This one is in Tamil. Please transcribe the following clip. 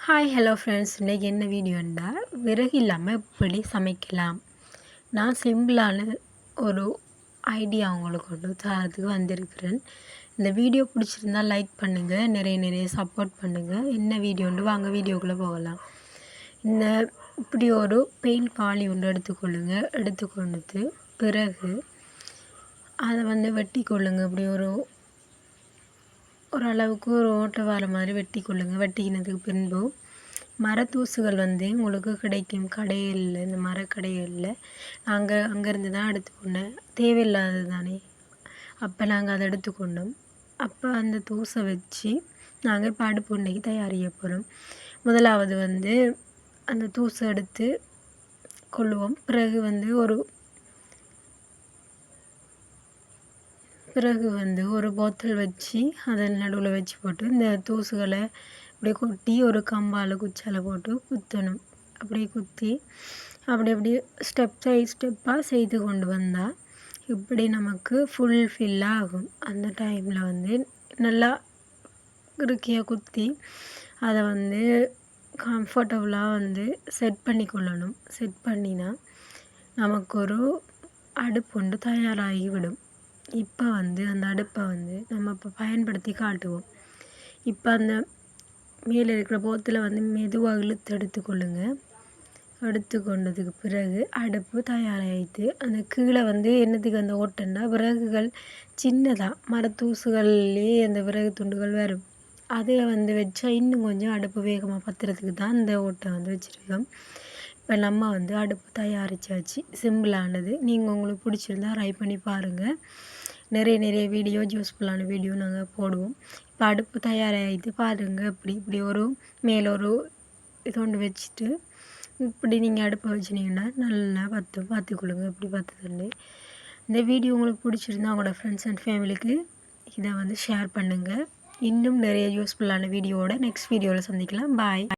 ஹாய் ஹலோ ஃப்ரெண்ட்ஸ், இன்றைக்கி என்ன வீடியோன்னா விறகு இல்லாமல் எப்படி சமைக்கலாம். நான் சிம்பிளான ஒரு ஐடியா உங்களுக்கு ஒன்று தரத்துக்கு வந்திருக்கிறேன். இந்த வீடியோ பிடிச்சிருந்தா லைக் பண்ணுங்கள், நிறைய சப்போர்ட் பண்ணுங்கள். என்ன வீடியோன்னு வாங்க வீடியோக்குள்ளே போகலாம். இந்த இப்படி ஒரு பெயிண்ட் பாலி ஒன்று எடுத்துக்கொண்டு பிறகு அதை வெட்டி கொள்ளுங்க. இப்படி ஓரளவுக்கு ஒரு ஓட்டை வர மாதிரி வெட்டி கொள்ளுங்கள். வெட்டிக்கினதுக்கு பின்பு மரத்தூசுகள் உங்களுக்கு கிடைக்கும் கடைகளில், இந்த மரக்கடைகளில். அங்கேருந்து தான் எடுத்துக்கொண்டேன், தேவையில்லாதது தானே. அப்போ நாங்கள் அதை எடுத்துக்கொண்டோம். அப்போ அந்த தூசை வச்சு நாங்கள் இப்போ அடுப்பு உண்டைக்கு தயாரிக்க போகிறோம். முதலாவது அந்த தூசை எடுத்து கொள்ளுவோம். பிறகு ஒரு போத்தல் வச்சு அதன் நடுவில் வச்சு போட்டு இந்த தூசுகளை அப்படியே கொட்டி ஒரு கம்பால் குச்சால் போட்டு குத்தணும். அப்படியே குத்தி அப்படியே ஸ்டெப்பாக செய்து கொண்டு வந்தால் இப்படி நமக்கு ஃபில்லாக ஆகும். அந்த டைமில் நல்லா இறுக்கியாக குத்தி அதை கம்ஃபர்டபுளாக செட் பண்ணி கொள்ளணும். செட் பண்ணினா நமக்கு ஒரு அடுப்பு ஒன்று தயாராகிவிடும். இப்போ அந்த அடுப்பை நம்ம இப்போ பயன்படுத்தி காட்டுவோம். இப்போ அந்த மேலே இருக்கிற போத்தில் மெதுவாக இழுத்து எடுத்துக்கொள்ளுங்க. எடுத்துக்கொண்டதுக்கு பிறகு அடுப்பு தயாராகிட்டு அந்த கீழே என்னத்துக்கு அந்த ஓட்டைன்னா விறகுகள் சின்னதாக மரத்தூசுகள்லேயே அந்த விறகு துண்டுகள் வரும். அதை வச்சா இன்னும் கொஞ்சம் அடுப்பு வேகமாக பத்துறதுக்கு தான் இந்த ஓட்டை வச்சுருக்கோம். இப்போ நம்ம அடுப்பு தயாரித்தாச்சு. சிம்பிளானது. நீங்கள் உங்களுக்கு பிடிச்சிருந்தா ட்ரை பண்ணி பாருங்கள். நிறைய வீடியோ, யூஸ்ஃபுல்லான வீடியோ நாங்கள் போடுவோம். இப்போ அடுப்பு தயாராகிட்டு பாருங்கள். இப்படி ஒரு மேலே ஒரு இது ஒன்று வச்சுட்டு இப்படி நீங்கள் அடுப்பை வச்சுனீங்கன்னா நல்லா பார்த்துக்கொள்ளுங்க. இப்படி பார்த்துக்கொண்டு இந்த வீடியோ உங்களுக்கு பிடிச்சிருந்தா உங்களோட ஃப்ரெண்ட்ஸ் அண்ட் ஃபேமிலிக்கு இதை ஷேர் பண்ணுங்கள். இன்னும் நிறைய யூஸ்ஃபுல்லான வீடியோவோட நெக்ஸ்ட் வீடியோவில் சந்திக்கலாம். பாய்.